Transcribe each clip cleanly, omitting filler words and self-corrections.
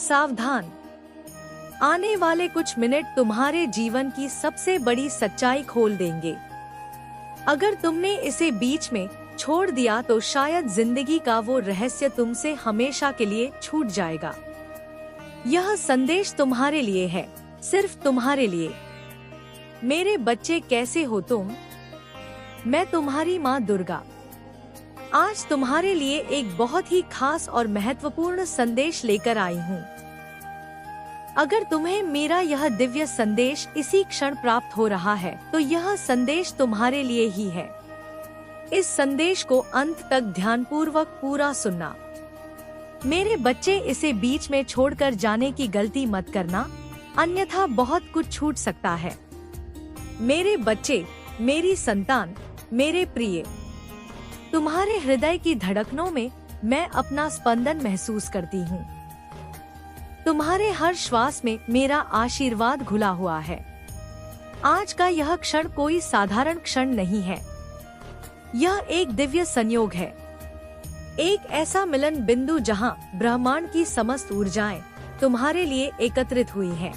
सावधान, आने वाले कुछ मिनट तुम्हारे जीवन की सबसे बड़ी सच्चाई खोल देंगे। अगर तुमने इसे बीच में छोड़ दिया तो शायद जिंदगी का वो रहस्य तुमसे हमेशा के लिए छूट जाएगा। यह संदेश तुम्हारे लिए है, सिर्फ तुम्हारे लिए। मेरे बच्चे, कैसे हो तुम? मैं तुम्हारी माँ दुर्गा आज तुम्हारे लिए एक बहुत ही खास और महत्वपूर्ण संदेश लेकर आई हूँ। अगर तुम्हें मेरा यह दिव्य संदेश इसी क्षण प्राप्त हो रहा है तो यह संदेश तुम्हारे लिए ही है। इस संदेश को अंत तक ध्यानपूर्वक पूरा सुनना। मेरे बच्चे, इसे बीच में छोड़कर जाने की गलती मत करना, अन्यथा बहुत कुछ छूट सकता है। मेरे बच्चे, मेरी संतान, मेरे प्रिय, तुम्हारे हृदय की धड़कनों में मैं अपना स्पंदन महसूस करती हूँ। तुम्हारे हर श्वास में मेरा आशीर्वाद घुला हुआ है। आज का यह क्षण कोई साधारण क्षण नहीं है, यह एक दिव्य संयोग है, एक ऐसा मिलन बिंदु जहां ब्रह्मांड की समस्त ऊर्जाएं तुम्हारे लिए एकत्रित हुई हैं।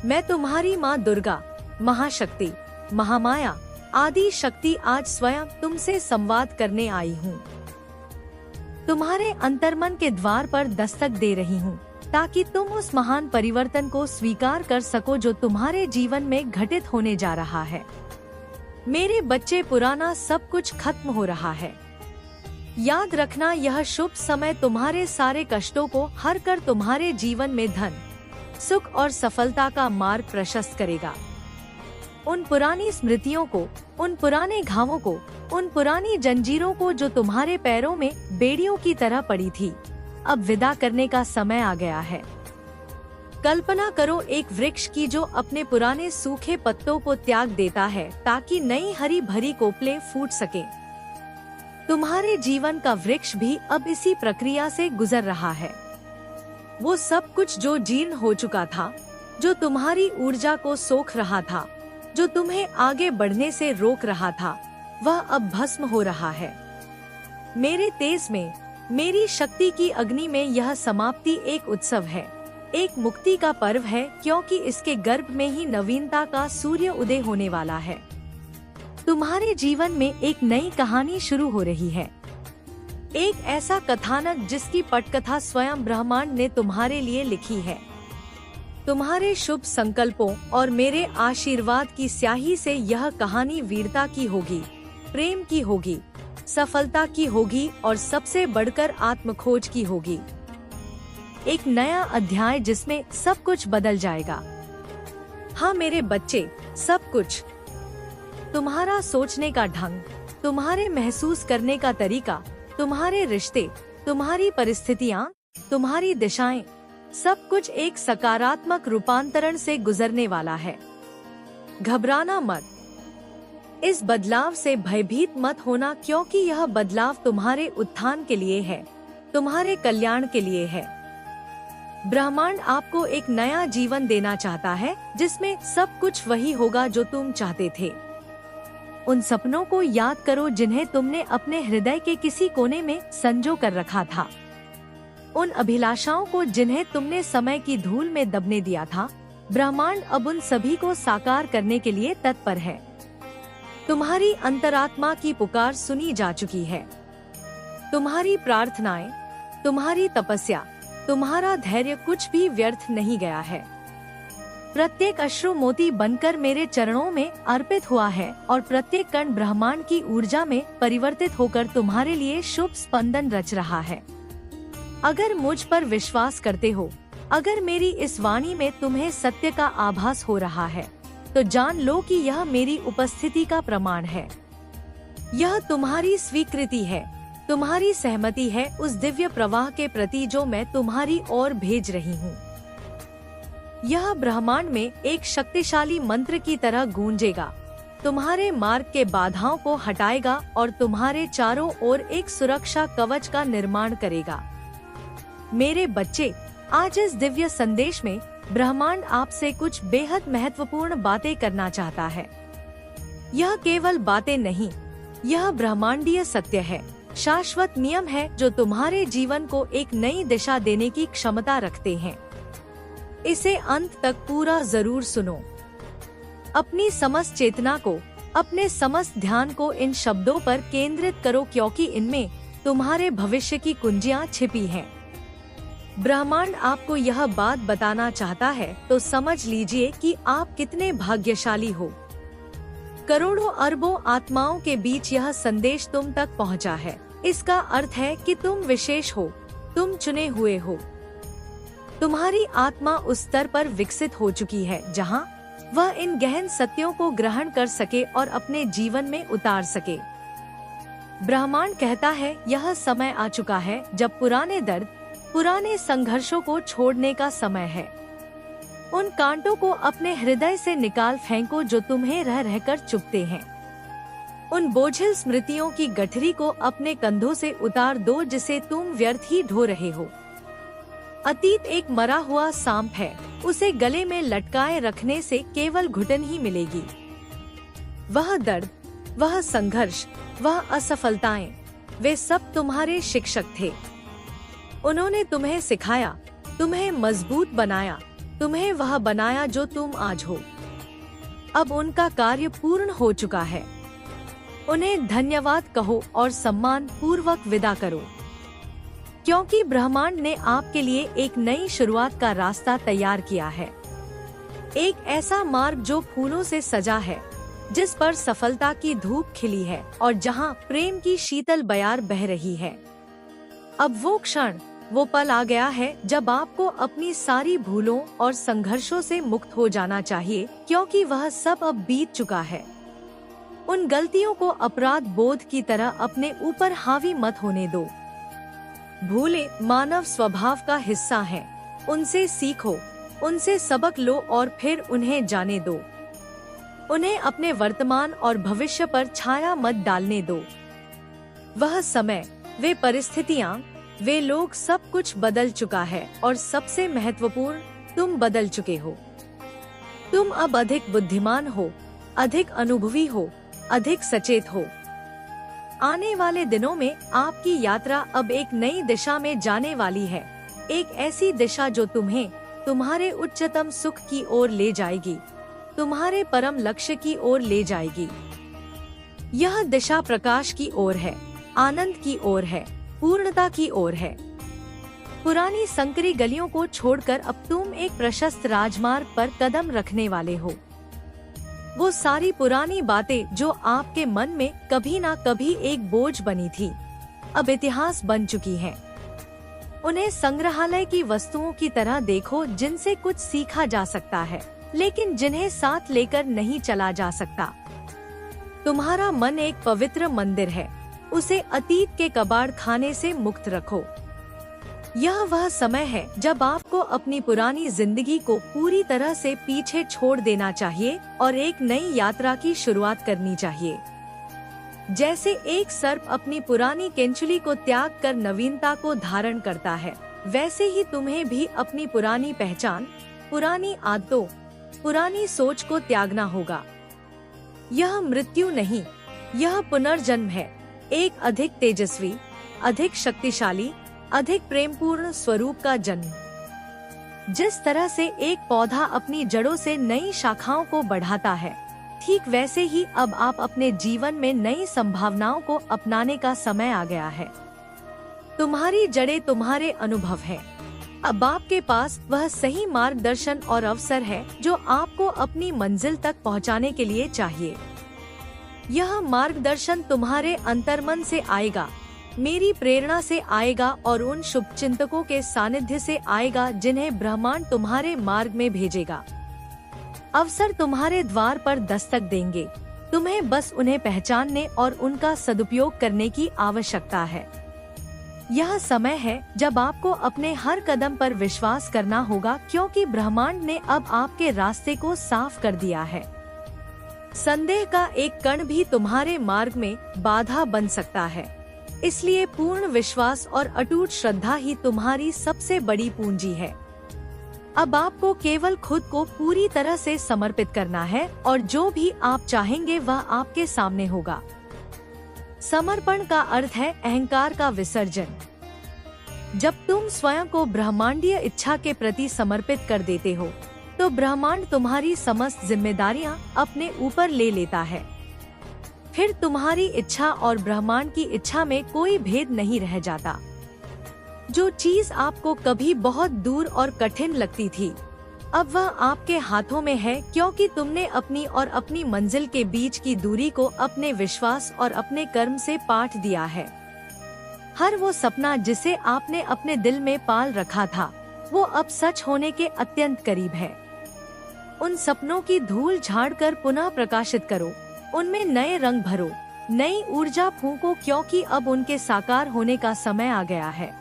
मैं तुम्हारी माँ दुर्गा, महाशक्ति, महामाया, आदि शक्ति आज स्वयं तुमसे संवाद करने आई हूँ। तुम्हारे अंतर्मन के द्वार पर दस्तक दे रही हूँ ताकि तुम उस महान परिवर्तन को स्वीकार कर सको जो तुम्हारे जीवन में घटित होने जा रहा है। मेरे बच्चे, पुराना सब कुछ खत्म हो रहा है। याद रखना, यह शुभ समय तुम्हारे सारे कष्टों को हर कर तुम्हारे जीवन में धन, सुख और सफलता का मार्ग प्रशस्त करेगा। उन पुरानी स्मृतियों को, उन पुराने घावों को, उन पुरानी जंजीरों को जो तुम्हारे पैरों में बेड़ियों की तरह पड़ी थी, अब विदा करने का समय आ गया है। कल्पना करो एक वृक्ष की जो अपने पुराने सूखे पत्तों को त्याग देता है ताकि नई हरी भरी कोपलें फूट सके। तुम्हारे जीवन का वृक्ष भी अब इसी प्रक्रिया से गुजर रहा है। वो सब कुछ जो जीर्ण हो चुका था, जो तुम्हारी ऊर्जा को सोख रहा था, जो तुम्हें आगे बढ़ने से रोक रहा था, वह अब भस्म हो रहा है। मेरे तेज में, मेरी शक्ति की अग्नि में यह समाप्ति एक उत्सव है, एक मुक्ति का पर्व है, क्योंकि इसके गर्भ में ही नवीनता का सूर्य उदय होने वाला है। तुम्हारे जीवन में एक नई कहानी शुरू हो रही है, एक ऐसा कथानक जिसकी पटकथा स्वयं ब्रह्मांड ने तुम्हारे लिए लिखी है। तुम्हारे शुभ संकल्पों और मेरे आशीर्वाद की स्याही से यह कहानी वीरता की होगी, प्रेम की होगी, सफलता की होगी और सबसे बढ़कर आत्मखोज की होगी। एक नया अध्याय जिसमें सब कुछ बदल जाएगा। हाँ मेरे बच्चे, सब कुछ। तुम्हारा सोचने का ढंग, तुम्हारे महसूस करने का तरीका, तुम्हारे रिश्ते, तुम्हारी परिस्थितियाँ, तुम्हारी दिशाएं, सब कुछ एक सकारात्मक रूपांतरण से गुजरने वाला है। घबराना मत, इस बदलाव से भयभीत मत होना, क्योंकि यह बदलाव तुम्हारे उत्थान के लिए है, तुम्हारे कल्याण के लिए है। ब्रह्मांड आपको एक नया जीवन देना चाहता है जिसमें सब कुछ वही होगा जो तुम चाहते थे। उन सपनों को याद करो जिन्हें तुमने अपने हृदय के किसी कोने में संजो कर रखा था। उन अभिलाषाओं को जिन्हें तुमने समय की धूल में दबने दिया था, ब्रह्मांड अब उन सभी को साकार करने के लिए तत्पर है। तुम्हारी अंतरात्मा की पुकार सुनी जा चुकी है। तुम्हारी प्रार्थनाएं, तुम्हारी तपस्या, तुम्हारा धैर्य कुछ भी व्यर्थ नहीं गया है। प्रत्येक अश्रु मोती बनकर मेरे चरणों में अर्पित हुआ है और प्रत्येक कण ब्रह्मांड की ऊर्जा में परिवर्तित होकर तुम्हारे लिए शुभ स्पंदन रच रहा है। अगर मुझ पर विश्वास करते हो, अगर मेरी इस वाणी में तुम्हें सत्य का आभास हो रहा है, तो जान लो कि यह मेरी उपस्थिति का प्रमाण है। यह तुम्हारी स्वीकृति है, तुम्हारी सहमति है उस दिव्य प्रवाह के प्रति जो मैं तुम्हारी ओर भेज रही हूँ। यह ब्रह्मांड में एक शक्तिशाली मंत्र की तरह गूंजेगा, तुम्हारे मार्ग के बाधाओं को हटाएगा और तुम्हारे चारों ओर एक सुरक्षा कवच का निर्माण करेगा। मेरे बच्चे, आज इस दिव्य संदेश में ब्रह्मांड आपसे कुछ बेहद महत्वपूर्ण बातें करना चाहता है। यह केवल बातें नहीं, यह ब्रह्मांडीय सत्य है शाश्वत नियम है जो तुम्हारे जीवन को एक नई दिशा देने की क्षमता रखते हैं। इसे अंत तक पूरा जरूर सुनो। अपनी समस्त चेतना को, अपने समस्त ध्यान को इन शब्दों पर केंद्रित करो, क्योंकि इनमें तुम्हारे भविष्य की कुंजियां छिपी हैं। ब्रह्मांड आपको यह बात बताना चाहता है तो समझ लीजिए कि आप कितने भाग्यशाली हो। करोड़ों अरबों आत्माओं के बीच यह संदेश तुम तक पहुंचा है। इसका अर्थ है कि तुम विशेष हो, तुम चुने हुए हो। तुम्हारी आत्मा उस स्तर पर विकसित हो चुकी है जहां वह इन गहन सत्यों को ग्रहण कर सके और अपने जीवन में उतार सके। ब्रह्मांड कहता है यह समय आ चुका है जब पुराने दर्द, पुराने संघर्षों को छोड़ने का समय है। उन कांटों को अपने हृदय से निकाल फेंको जो तुम्हें रह रहकर चुभते हैं। उन बोझिल स्मृतियों की गठरी को अपने कंधों से उतार दो जिसे तुम व्यर्थ ही ढो रहे हो। अतीत एक मरा हुआ सांप है, उसे गले में लटकाए रखने से केवल घुटन ही मिलेगी। वह दर्द, वह संघर्ष, वह असफलताएं, वे सब तुम्हारे शिक्षक थे। उन्होंने तुम्हें सिखाया, तुम्हें मजबूत बनाया, तुम्हें वह बनाया जो तुम आज हो। अब उनका कार्य पूर्ण हो चुका है। उन्हें धन्यवाद कहो और सम्मान पूर्वक विदा करो, क्योंकि ब्रह्मांड ने आपके लिए एक नई शुरुआत का रास्ता तैयार किया है। एक ऐसा मार्ग जो फूलों से सजा है, जिस पर सफलता की धूप खिली है और जहां प्रेम की शीतल बयार बह रही है। अब वो क्षण, वो पल आ गया है जब आपको अपनी सारी भूलों और संघर्षों से मुक्त हो जाना चाहिए, क्योंकि वह सब अब बीत चुका है। उन गलतियों को अपराध बोध की तरह अपने ऊपर हावी मत होने दो। भूलें मानव स्वभाव का हिस्सा हैं। उनसे सीखो, उनसे सबक लो और फिर उन्हें जाने दो। उन्हें अपने वर्तमान और भविष्य पर छाया मत डालने दो। वह समय, वे परिस्थितियाँ, वे लोग, सब कुछ बदल चुका है और सबसे महत्वपूर्ण, तुम बदल चुके हो। तुम अब अधिक बुद्धिमान हो, अधिक अनुभवी हो, अधिक सचेत हो। आने वाले दिनों में आपकी यात्रा अब एक नई दिशा में जाने वाली है। एक ऐसी दिशा जो तुम्हें तुम्हारे उच्चतम सुख की ओर ले जाएगी, तुम्हारे परम लक्ष्य की ओर ले जाएगी। यह दिशा प्रकाश की ओर है, आनंद की ओर है, पूर्णता की ओर है। पुरानी संकरी गलियों को छोड़कर अब तुम एक प्रशस्त राजमार्ग पर कदम रखने वाले हो। वो सारी पुरानी बातें जो आपके मन में कभी ना कभी एक बोझ बनी थी, अब इतिहास बन चुकी हैं। उन्हें संग्रहालय की वस्तुओं की तरह देखो जिनसे कुछ सीखा जा सकता है, लेकिन जिन्हें साथ लेकर नहीं चला जा सकता। तुम्हारा मन एक पवित्र मंदिर है, उसे अतीत के कबाड़ खाने से मुक्त रखो। यह वह समय है जब आपको अपनी पुरानी जिंदगी को पूरी तरह से पीछे छोड़ देना चाहिए और एक नई यात्रा की शुरुआत करनी चाहिए। जैसे एक सर्प अपनी पुरानी केंचुली को त्याग कर नवीनता को धारण करता है, वैसे ही तुम्हें भी अपनी पुरानी पहचान, पुरानी आदतों, पुरानी सोच को त्यागना होगा। यह मृत्यु नहीं, यह पुनर्जन्म है, एक अधिक तेजस्वी, अधिक शक्तिशाली, अधिक प्रेमपूर्ण स्वरूप का जन्म। जिस तरह से एक पौधा अपनी जड़ों से नई शाखाओं को बढ़ाता है, ठीक वैसे ही अब आप अपने जीवन में नई संभावनाओं को अपनाने का समय आ गया है। तुम्हारी जड़ें तुम्हारे अनुभव हैं। अब आपके पास वह सही मार्गदर्शन और अवसर है जो आपको अपनी मंजिल तक पहुंचाने के लिए चाहिए। यह मार्गदर्शन तुम्हारे अंतर्मन से आएगा, मेरी प्रेरणा से आएगा और उन शुभचिंतकों के सानिध्य से आएगा जिन्हें ब्रह्मांड तुम्हारे मार्ग में भेजेगा। अवसर तुम्हारे द्वार पर दस्तक देंगे, तुम्हें बस उन्हें पहचानने और उनका सदुपयोग करने की आवश्यकता है। यह समय है जब आपको अपने हर कदम पर विश्वास करना होगा, क्योंकि ब्रह्मांड ने अब आपके रास्ते को साफ कर दिया है। संदेह का एक कण भी तुम्हारे मार्ग में बाधा बन सकता है, इसलिए पूर्ण विश्वास और अटूट श्रद्धा ही तुम्हारी सबसे बड़ी पूंजी है। अब आपको केवल खुद को पूरी तरह से समर्पित करना है और जो भी आप चाहेंगे वह आपके सामने होगा। समर्पण का अर्थ है अहंकार का विसर्जन। जब तुम स्वयं को ब्रह्मांडीय इच्छा के प्रति समर्पित कर देते हो, तो ब्रह्मांड तुम्हारी समस्त जिम्मेदारियां अपने ऊपर ले लेता है। फिर तुम्हारी इच्छा और ब्रह्मांड की इच्छा में कोई भेद नहीं रह जाता। जो चीज आपको कभी बहुत दूर और कठिन लगती थी, अब वह आपके हाथों में है, क्योंकि तुमने अपनी और अपनी मंजिल के बीच की दूरी को अपने विश्वास और अपने कर्म से पाट दिया है। हर वो सपना जिसे आपने अपने दिल में पाल रखा था, वो अब सच होने के अत्यंत करीब है। उन सपनों की धूल झाड़कर पुनः प्रकाशित करो, उनमें नए रंग भरो, नई ऊर्जा फूंको, क्योंकि अब उनके साकार होने का समय आ गया है।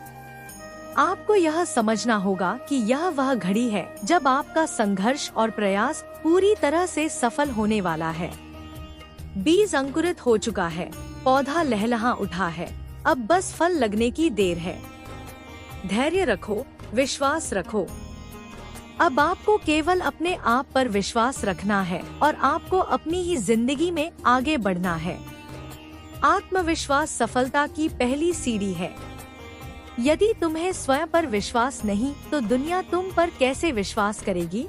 आपको यह समझना होगा कि यह वह घड़ी है जब आपका संघर्ष और प्रयास पूरी तरह से सफल होने वाला है। बीज अंकुरित हो चुका है, पौधा लहलहा उठा है, अब बस फल लगने की देर है। धैर्य रखो, विश्वास रखो। अब आपको केवल अपने आप पर विश्वास रखना है और आपको अपनी ही जिंदगी में आगे बढ़ना है। आत्मविश्वास सफलता की पहली सीढ़ी है। यदि तुम्हें स्वयं पर विश्वास नहीं, तो दुनिया तुम पर कैसे विश्वास करेगी?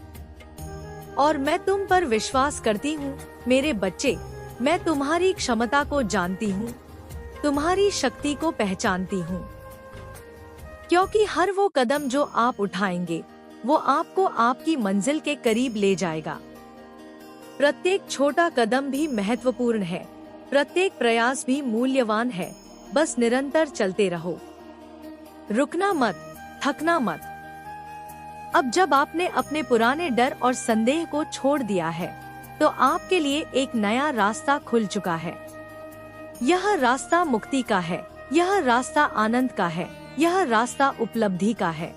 और मैं तुम पर विश्वास करती हूँ मेरे बच्चे। मैं तुम्हारी क्षमता को जानती हूँ, तुम्हारी शक्ति को पहचानती हूँ, क्योंकि हर वो कदम जो आप उठाएंगे, वो आपको आपकी मंजिल के करीब ले जाएगा। प्रत्येक छोटा कदम भी महत्वपूर्ण है, प्रत्येक प्रयास भी मूल्यवान है। बस निरंतर चलते रहो, रुकना मत, थकना मत। अब जब आपने अपने पुराने डर और संदेह को छोड़ दिया है, तो आपके लिए एक नया रास्ता खुल चुका है। यह रास्ता मुक्ति का है, यह रास्ता आनंद का है, यह रास्ता उपलब्धि का है।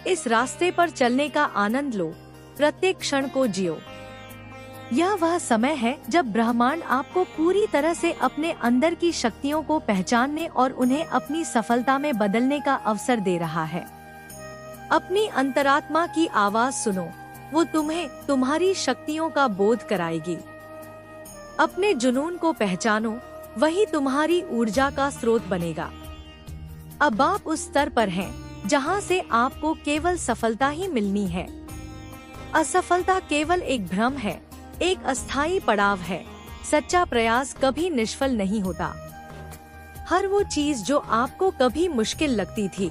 इस रास्ते पर चलने का आनंद लो, प्रत्येक क्षण को जियो। यह वह समय है जब ब्रह्मांड आपको पूरी तरह से अपने अंदर की शक्तियों को पहचानने और उन्हें अपनी सफलता में बदलने का अवसर दे रहा है। अपनी अंतरात्मा की आवाज सुनो, वो तुम्हें तुम्हारी शक्तियों का बोध कराएगी। अपने जुनून को पहचानो, वही तुम्हारी ऊर्जा का स्रोत बनेगा। अब आप उस स्तर पर हैं जहां से आपको केवल सफलता ही मिलनी है। असफलता केवल एक भ्रम है, एक अस्थायी पड़ाव है। सच्चा प्रयास कभी निष्फल नहीं होता। हर वो चीज जो आपको कभी मुश्किल लगती थी,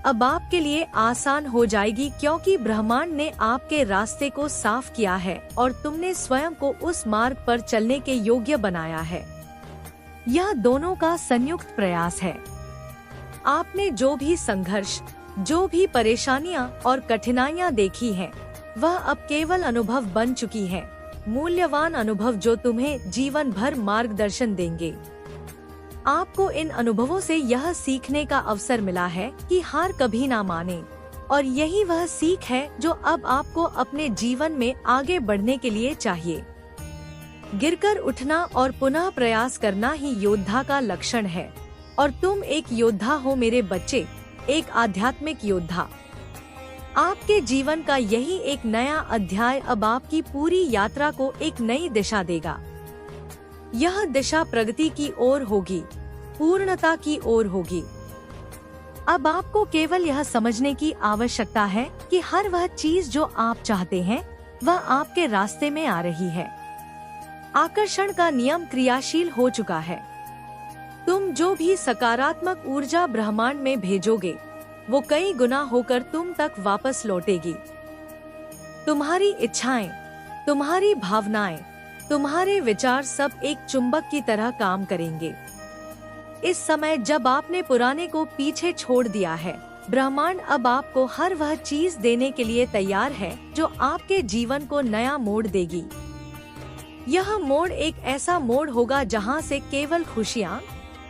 अब आपके लिए आसान हो जाएगी, क्योंकि ब्रह्मांड ने आपके रास्ते को साफ किया है और तुमने स्वयं को उस मार्ग पर चलने के योग्य बनाया है। यह दोनों का संयुक्त प्रयास है। आपने जो भी संघर्ष, जो भी परेशानियां और कठिनाइयां देखी हैं, वह अब केवल अनुभव बन चुकी हैं, मूल्यवान अनुभव जो तुम्हें जीवन भर मार्गदर्शन देंगे। आपको इन अनुभवों से यह सीखने का अवसर मिला है कि हार कभी ना माने, और यही वह सीख है जो अब आपको अपने जीवन में आगे बढ़ने के लिए चाहिए। गिरकर उठना और पुनः प्रयास करना ही योद्धा का लक्षण है, और तुम एक योद्धा हो मेरे बच्चे, एक आध्यात्मिक योद्धा। आपके जीवन का यही एक नया अध्याय अब आपकी पूरी यात्रा को एक नई दिशा देगा। यह दिशा प्रगति की ओर होगी, पूर्णता की ओर होगी। अब आपको केवल यह समझने की आवश्यकता है कि हर वह चीज जो आप चाहते हैं, वह आपके रास्ते में आ रही है। आकर्षण का नियम क्रियाशील हो चुका है। तुम जो भी सकारात्मक ऊर्जा ब्रह्मांड में भेजोगे, वो कई गुना होकर तुम तक वापस लौटेगी। तुम्हारी इच्छाएं, तुम्हारी भावनाएं, तुम्हारे विचार सब एक चुंबक की तरह काम करेंगे। इस समय जब आपने पुराने को पीछे छोड़ दिया है, ब्रह्मांड अब आपको हर वह चीज देने के लिए तैयार है जो आपके जीवन को नया मोड़ देगी। यह मोड़ एक ऐसा मोड़ होगा जहां से केवल खुशियां,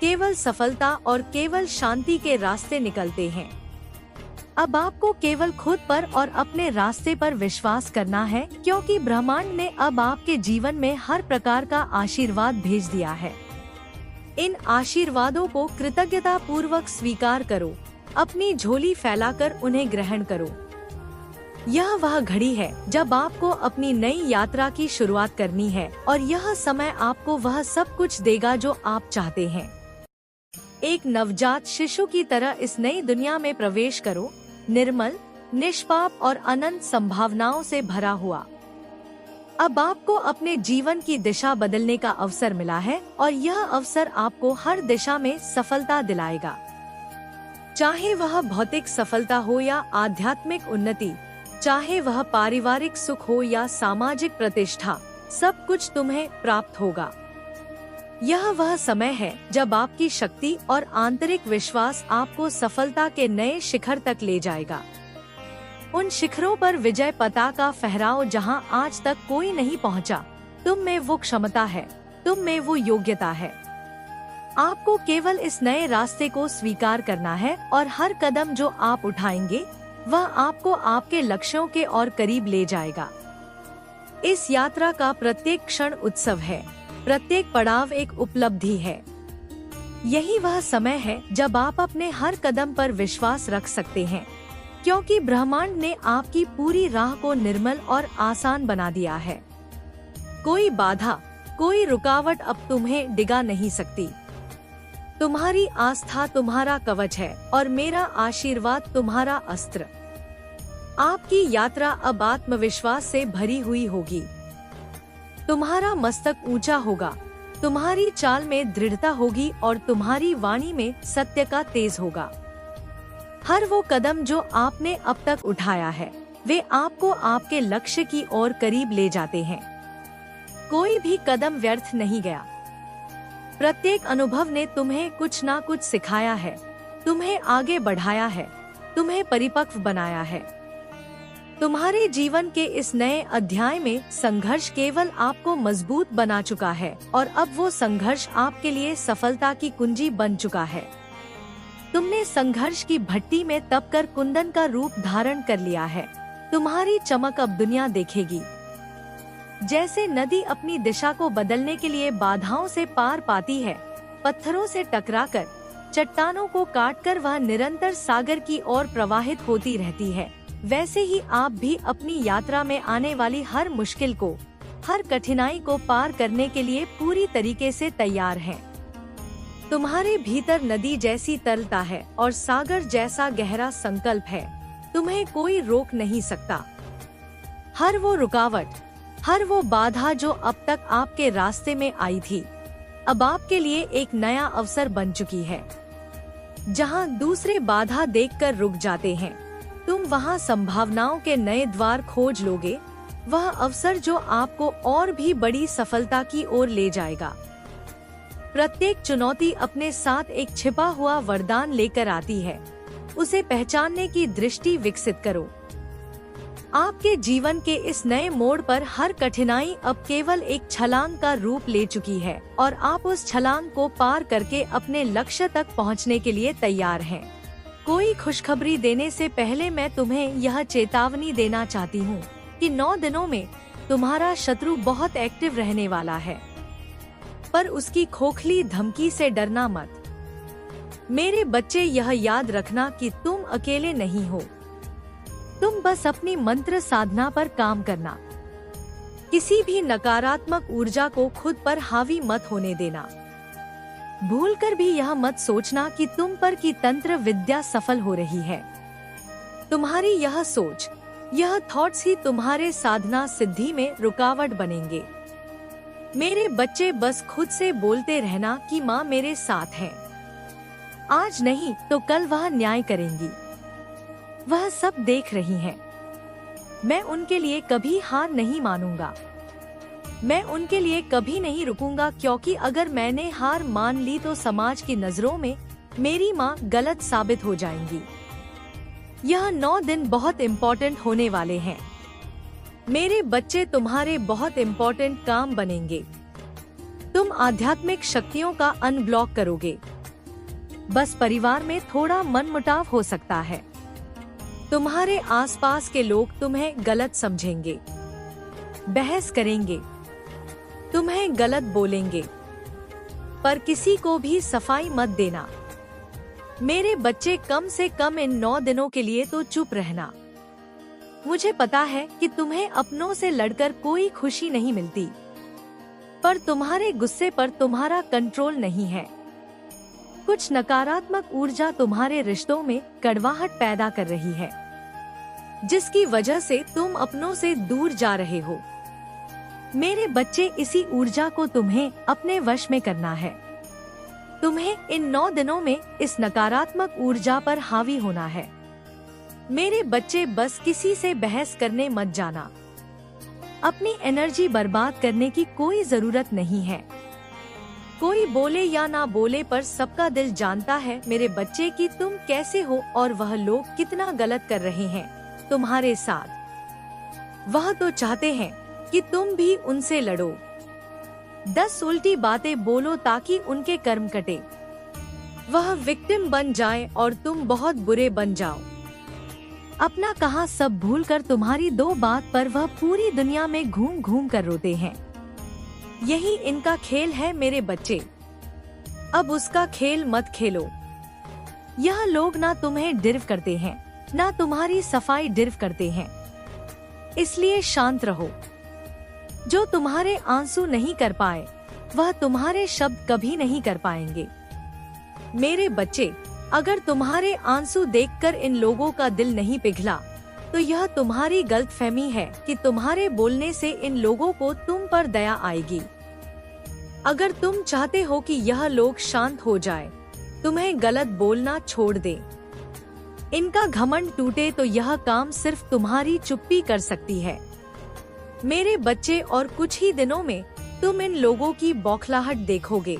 केवल सफलता और केवल शांति के रास्ते निकलते हैं। अब आपको केवल खुद पर और अपने रास्ते पर विश्वास करना है, क्योंकि ब्रह्मांड ने अब आपके जीवन में हर प्रकार का आशीर्वाद भेज दिया है। इन आशीर्वादों को कृतज्ञता पूर्वक स्वीकार करो, अपनी झोली फैलाकर उन्हें ग्रहण करो। यह वह घड़ी है जब आपको अपनी नई यात्रा की शुरुआत करनी है और यह समय आपको वह सब कुछ देगा जो आप चाहते हैं। एक नवजात शिशु की तरह इस नई दुनिया में प्रवेश करो, निर्मल, निष्पाप और अनंत संभावनाओं से भरा हुआ। अब आपको अपने जीवन की दिशा बदलने का अवसर मिला है और यह अवसर आपको हर दिशा में सफलता दिलाएगा। चाहे वह भौतिक सफलता हो या आध्यात्मिक उन्नति, चाहे वह पारिवारिक सुख हो या सामाजिक प्रतिष्ठा, सब कुछ तुम्हें प्राप्त होगा। यह वह समय है जब आपकी शक्ति और आंतरिक विश्वास आपको सफलता के नए शिखर तक ले जाएगा। उन शिखरों पर विजय पताका फहराओ जहां आज तक कोई नहीं पहुंचा। तुम में वो क्षमता है, तुम में वो योग्यता है। आपको केवल इस नए रास्ते को स्वीकार करना है और हर कदम जो आप उठाएंगे वह आपको आपके लक्ष्यों के और करीब ले जाएगा। इस यात्रा का प्रत्येक क्षण उत्सव है, प्रत्येक पड़ाव एक उपलब्धि है। यही वह समय है जब आप अपने हर कदम पर विश्वास रख सकते हैं, क्योंकि ब्रह्मांड ने आपकी पूरी राह को निर्मल और आसान बना दिया है। कोई बाधा, कोई रुकावट अब तुम्हें डिगा नहीं सकती। तुम्हारी आस्था तुम्हारा कवच है और मेरा आशीर्वाद तुम्हारा अस्त्र। आपकी यात्रा अब आत्मविश्वास से भरी हुई होगी। तुम्हारा मस्तक ऊंचा होगा, तुम्हारी चाल में दृढ़ता होगी और तुम्हारी वाणी में सत्य का तेज होगा। हर वो कदम जो आपने अब तक उठाया है, वे आपको आपके लक्ष्य की ओर करीब ले जाते हैं। कोई भी कदम व्यर्थ नहीं गया। प्रत्येक अनुभव ने तुम्हें कुछ ना कुछ सिखाया है, तुम्हें आगे बढ़ाया है, तुम्हें परिपक्व बनाया है। तुम्हारे जीवन के इस नए अध्याय में संघर्ष केवल आपको मजबूत बना चुका है और अब वो संघर्ष आपके लिए सफलता की कुंजी बन चुका है। तुमने संघर्ष की भट्टी में तपकर कुंदन का रूप धारण कर लिया है। तुम्हारी चमक अब दुनिया देखेगी। जैसे नदी अपनी दिशा को बदलने के लिए बाधाओं से पार पाती है, पत्थरों से टकराकर, चट्टानों को काटकर वह निरंतर सागर की ओर प्रवाहित होती रहती है, वैसे ही आप भी अपनी यात्रा में आने वाली हर मुश्किल को, हर कठिनाई को पार करने के लिए पूरी तरीके से तैयार हैं। तुम्हारे भीतर नदी जैसी तरलता है और सागर जैसा गहरा संकल्प है। तुम्हें कोई रोक नहीं सकता। हर वो रुकावट, हर वो बाधा जो अब तक आपके रास्ते में आई थी, अब आपके लिए एक नया अवसर बन चुकी है। जहां दूसरे बाधा देखकर रुक जाते हैं, तुम वहां संभावनाओं के नए द्वार खोज लोगे। वह अवसर जो आपको और भी बड़ी सफलता की ओर ले जाएगा। प्रत्येक चुनौती अपने साथ एक छिपा हुआ वरदान लेकर आती है। उसे पहचानने की दृष्टि विकसित करो। आपके जीवन के इस नए मोड़ पर हर कठिनाई अब केवल एक छलांग का रूप ले चुकी है और आप उस छलांग को पार करके अपने लक्ष्य तक पहुंचने के लिए तैयार हैं। कोई खुशखबरी देने से पहले मैं तुम्हें यह चेतावनी देना चाहती हूँ कि 9 दिनों में तुम्हारा शत्रु बहुत एक्टिव रहने वाला है, पर उसकी खोखली धमकी से डरना मत। मेरे बच्चे, यह याद रखना कि तुम अकेले नहीं हो। तुम बस अपनी मंत्र साधना पर काम करना। किसी भी नकारात्मक ऊर्जा को खुद पर हावी मत होने देना। भूलकर भी यह मत सोचना कि तुम पर की तंत्र विद्या सफल हो रही है। तुम्हारी यह सोच, यह थॉट्स ही तुम्हारे साधना सिद्धि में रुकावट बनेंगे। मेरे बच्चे, बस खुद से बोलते रहना कि माँ मेरे साथ है। आज नहीं तो कल वह न्याय करेंगी। वह सब देख रही हैं। मैं उनके लिए कभी हार नहीं मानूंगा। मैं उनके लिए कभी नहीं रुकूंगा, क्योंकि अगर मैंने हार मान ली तो समाज की नजरों में मेरी माँ गलत साबित हो जाएंगी। यह 9 दिन बहुत इम्पोर्टेंट होने वाले हैं। मेरे बच्चे, तुम्हारे बहुत इम्पोर्टेंट काम बनेंगे। तुम आध्यात्मिक शक्तियों का अनब्लॉक करोगे। बस परिवार में थोड़ा मनमुटाव हो सकता है। तुम्हारे आसपास के लोग तुम्हें गलत समझेंगे, बहस करेंगे, तुम्हें गलत बोलेंगे, पर किसी को भी सफाई मत देना। मेरे बच्चे, कम से कम इन 9 दिनों के लिए तो चुप रहना। मुझे पता है कि तुम्हें अपनों से लड़कर कोई खुशी नहीं मिलती, पर तुम्हारे गुस्से पर तुम्हारा कंट्रोल नहीं है। कुछ नकारात्मक ऊर्जा तुम्हारे रिश्तों में कड़वाहट पैदा कर रही है, जिसकी वजह से तुम अपनों से दूर जा रहे हो। मेरे बच्चे, इसी ऊर्जा को तुम्हें अपने वश में करना है। तुम्हें इन 9 दिनों में इस नकारात्मक ऊर्जा पर हावी होना है। मेरे बच्चे, बस किसी से बहस करने मत जाना। अपनी एनर्जी बर्बाद करने की कोई जरूरत नहीं है। कोई बोले या ना बोले, पर सबका दिल जानता है मेरे बच्चे कि तुम कैसे हो और वह लोग कितना गलत कर रहे हैं तुम्हारे साथ। वह तो चाहते हैं कि तुम भी उनसे लड़ो, 10 उल्टी बातें बोलो ताकि उनके कर्म कटे, वह विक्टिम बन जाए और तुम बहुत बुरे बन जाओ। अपना कहा सब भूलकर तुम्हारी 2 बात पर वह पूरी दुनिया में घूम घूम कर रोते हैं। यही इनका खेल है मेरे बच्चे। अब उसका खेल मत खेलो। यह लोग ना तुम्हें डिर्व करते हैं, ना तुम्हारी सफाई डिर्व करते हैं, इसलिए शांत रहो। जो तुम्हारे आंसू नहीं कर पाए, वह तुम्हारे शब्द कभी नहीं कर पाएंगे। मेरे बच्चे, अगर तुम्हारे आंसू देखकर इन लोगों का दिल नहीं पिघला, तो यह तुम्हारी गलतफहमी है कि तुम्हारे बोलने से इन लोगों को तुम पर दया आएगी। अगर तुम चाहते हो कि यह लोग शांत हो जाए, तुम्हें गलत बोलना छोड़ दे। इनका घमंड टूटे तो यह काम सिर्फ तुम्हारी चुप्पी कर सकती है। मेरे बच्चे, और कुछ ही दिनों में तुम इन लोगों की बौखलाहट देखोगे।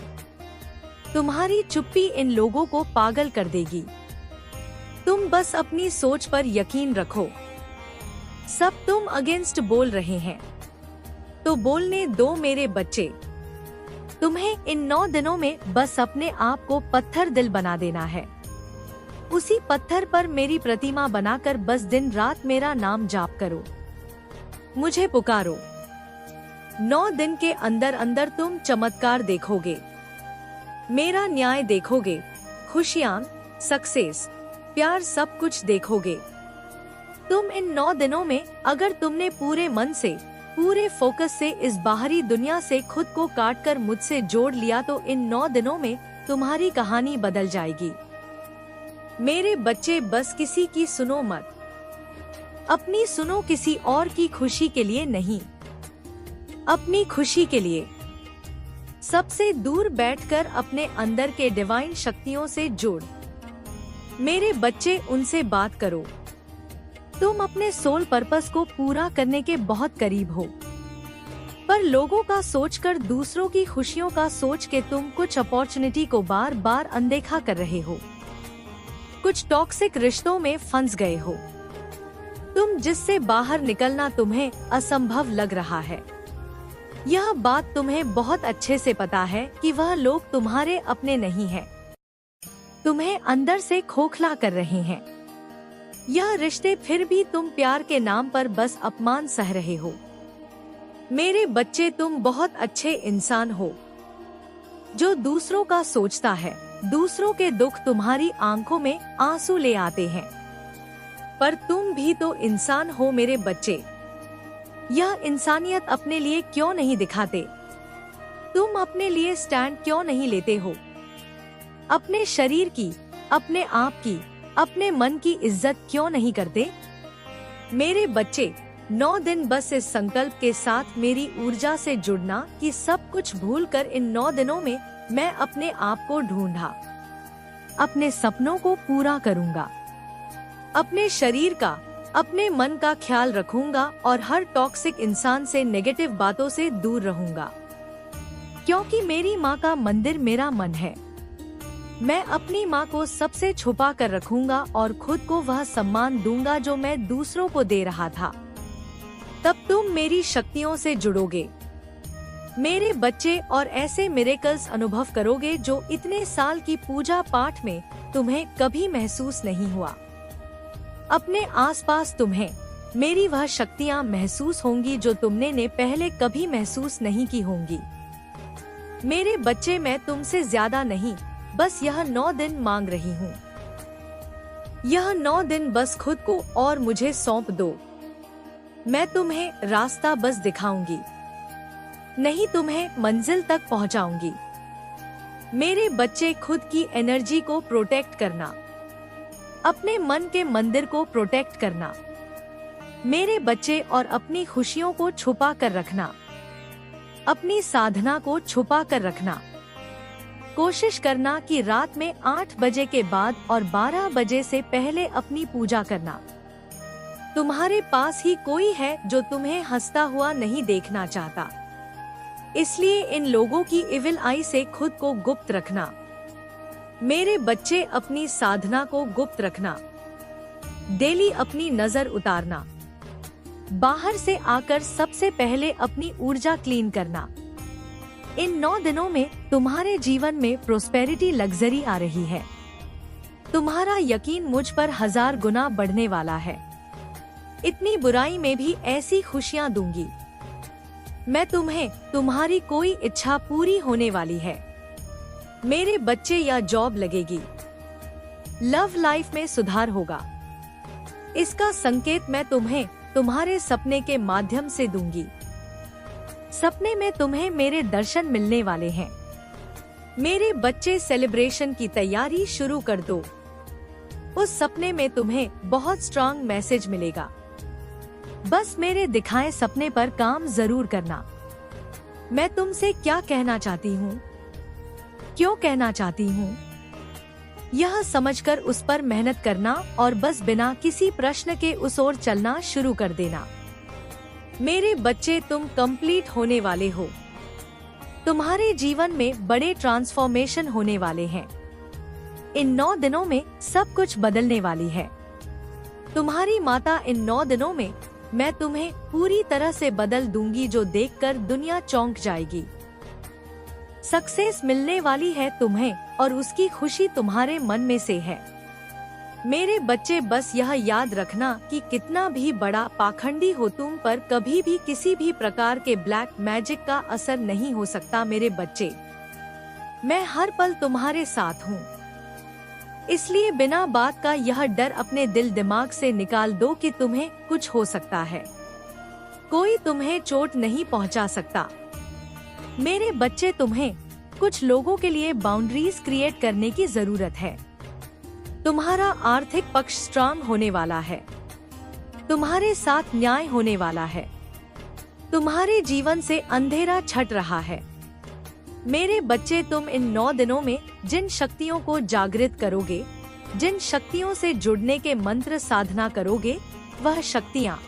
तुम्हारी चुप्पी इन लोगों को पागल कर देगी। तुम बस अपनी सोच पर यकीन रखो। सब तुम अगेंस्ट बोल रहे हैं, तो बोलने दो मेरे बच्चे। तुम्हें इन 9 दिनों में बस अपने आप को पत्थर दिल बना देना है। उसी पत्थर पर मेरी प्रतिमा बनाकर बस दिन रात मेरा नाम जाप करो, मुझे पुकारो। 9 दिन के अंदर अंदर तुम चमत्कार देखोगे, मेरा न्याय देखोगे, खुशियां, सक्सेस, प्यार, सब कुछ देखोगे। तुम इन 9 दिनों में अगर तुमने पूरे मन से, पूरे फोकस से इस बाहरी दुनिया से खुद को काट कर मुझसे जोड़ लिया, तो इन 9 दिनों में तुम्हारी कहानी बदल जाएगी। मेरे बच्चे, बस किसी की सुनो मत। अपनी सुनो, किसी और की खुशी के लिए नहीं, अपनी खुशी के लिए। सबसे दूर बैठकर अपने अंदर के डिवाइन शक्तियों से जुड़। मेरे बच्चे, उनसे बात करो। तुम अपने सोल पर्पस को पूरा करने के बहुत करीब हो, पर लोगों का सोचकर, दूसरों की खुशियों का सोच के तुम कुछ अपॉर्चुनिटी को बार बार अनदेखा कर रहे हो। कुछ टॉक्सिक रिश्तों में फंस गए हो तुम, जिससे बाहर निकलना तुम्हें असंभव लग रहा है। यह बात तुम्हें बहुत अच्छे से पता है कि वह लोग तुम्हारे अपने नहीं हैं, तुम्हें अंदर से खोखला कर रहे हैं। यह रिश्ते, फिर भी तुम प्यार के नाम पर बस अपमान सह रहे हो। मेरे बच्चे, तुम बहुत अच्छे इंसान हो जो दूसरों का सोचता है। दूसरों के दुख तुम्हारी आंखों में आंसू ले आते हैं, पर तुम भी तो इंसान हो मेरे बच्चे। यह इंसानियत अपने लिए क्यों नहीं दिखाते? तुम अपने लिए स्टैंड क्यों नहीं लेते हो? अपने शरीर की, अपने आप की, अपने मन की इज्जत क्यों नहीं करते? मेरे बच्चे, 9 दिन बस इस संकल्प के साथ मेरी ऊर्जा से जुड़ना कि सब कुछ भूलकर इन 9 दिनों में मैं अपने आप को ढूंढा, अपने सपनों को पूरा करूंगा, अपने शरीर का, अपने मन का ख्याल रखूंगा और हर टॉक्सिक इंसान से, नेगेटिव बातों से दूर रहूंगा, क्योंकि मेरी माँ का मंदिर मेरा मन है। मैं अपनी माँ को सबसे छुपा कर रखूंगा और खुद को वह सम्मान दूंगा जो मैं दूसरों को दे रहा था। तब तुम मेरी शक्तियों से जुड़ोगे मेरे बच्चे, और ऐसे मिरेकल्स अनुभव करोगे जो इतने साल की पूजा पाठ में तुम्हें कभी महसूस नहीं हुआ। अपने आसपास तुम्हें मेरी वह शक्तियाँ महसूस होंगी जो तुमने ने पहले कभी महसूस नहीं की होंगी। मेरे बच्चे, मैं तुमसे ज्यादा नहीं, बस यह 9 दिन मांग रही हूँ। यह 9 दिन बस खुद को और मुझे सौंप दो। मैं तुम्हें रास्ता बस दिखाऊंगी, नहीं तुम्हें मंजिल तक पहुंचाऊंगी। मेरे बच्चे, खुद की एनर्जी को प्रोटेक्ट करना, अपने मन के मंदिर को प्रोटेक्ट करना। मेरे बच्चे, और अपनी खुशियों को छुपा कर रखना, अपनी साधना को छुपा कर रखना। कोशिश करना कि रात में 8 बजे के बाद और 12 बजे से पहले अपनी पूजा करना। तुम्हारे पास ही कोई है जो तुम्हें हंसता हुआ नहीं देखना चाहता, इसलिए इन लोगों की इविल आई से खुद को गुप्त रखना। मेरे बच्चे, अपनी साधना को गुप्त रखना, डेली अपनी नजर उतारना, बाहर से आकर सबसे पहले अपनी ऊर्जा क्लीन करना। इन 9 दिनों में तुम्हारे जीवन में प्रोस्पेरिटी, लग्जरी आ रही है। तुम्हारा यकीन मुझ पर 1000 गुना बढ़ने वाला है। इतनी बुराई में भी ऐसी खुशियां दूंगी मैं तुम्हें, तुम्हारी कोई इच्छा पूरी होने वाली है। मेरे बच्चे, या जॉब लगेगी, लव लाइफ में सुधार होगा। इसका संकेत मैं तुम्हें तुम्हारे सपने के माध्यम से दूंगी। सपने में तुम्हें मेरे दर्शन मिलने वाले हैं। मेरे बच्चे, सेलिब्रेशन की तैयारी शुरू कर दो। उस सपने में तुम्हें बहुत स्ट्रांग मैसेज मिलेगा। बस मेरे दिखाए सपने पर काम जरूर करना। मैं तुमसे क्या कहना चाहती हूँ, क्यों कहना चाहती हूँ, यह समझकर उस पर मेहनत करना और बस बिना किसी प्रश्न के उस ओर चलना शुरू कर देना। मेरे बच्चे, तुम कंप्लीट होने वाले हो। तुम्हारे जीवन में बड़े ट्रांसफॉर्मेशन होने वाले हैं। इन 9 दिनों में सब कुछ बदलने वाली है। तुम्हारी माता, इन 9 दिनों में मैं तुम्हें पूरी तरह से बदल दूंगी, जो देखकर दुनिया चौंक जाएगी। सक्सेस मिलने वाली है तुम्हें, और उसकी खुशी तुम्हारे मन में से है। मेरे बच्चे, बस यह याद रखना कि कितना भी बड़ा पाखंडी हो, तुम पर कभी भी किसी भी प्रकार के ब्लैक मैजिक का असर नहीं हो सकता। मेरे बच्चे, मैं हर पल तुम्हारे साथ हूँ। इसलिए बिना बात का यह डर अपने दिल दिमाग से निकाल दो कि तुम्हें कुछ हो सकता है। कोई तुम्हें चोट नहीं पहुंचा सकता। मेरे बच्चे, तुम्हें कुछ लोगों के लिए बाउंड्रीज क्रिएट करने की जरूरत है। तुम्हारा आर्थिक पक्ष स्ट्रांग होने वाला है। तुम्हारे साथ न्याय होने वाला है। तुम्हारे जीवन से अंधेरा छट रहा है। मेरे बच्चे, तुम इन 9 दिनों में जिन शक्तियों को जागृत करोगे, जिन शक्तियों से जुड़ने के मंत्र साधना करोगे, वह शक्तियाँ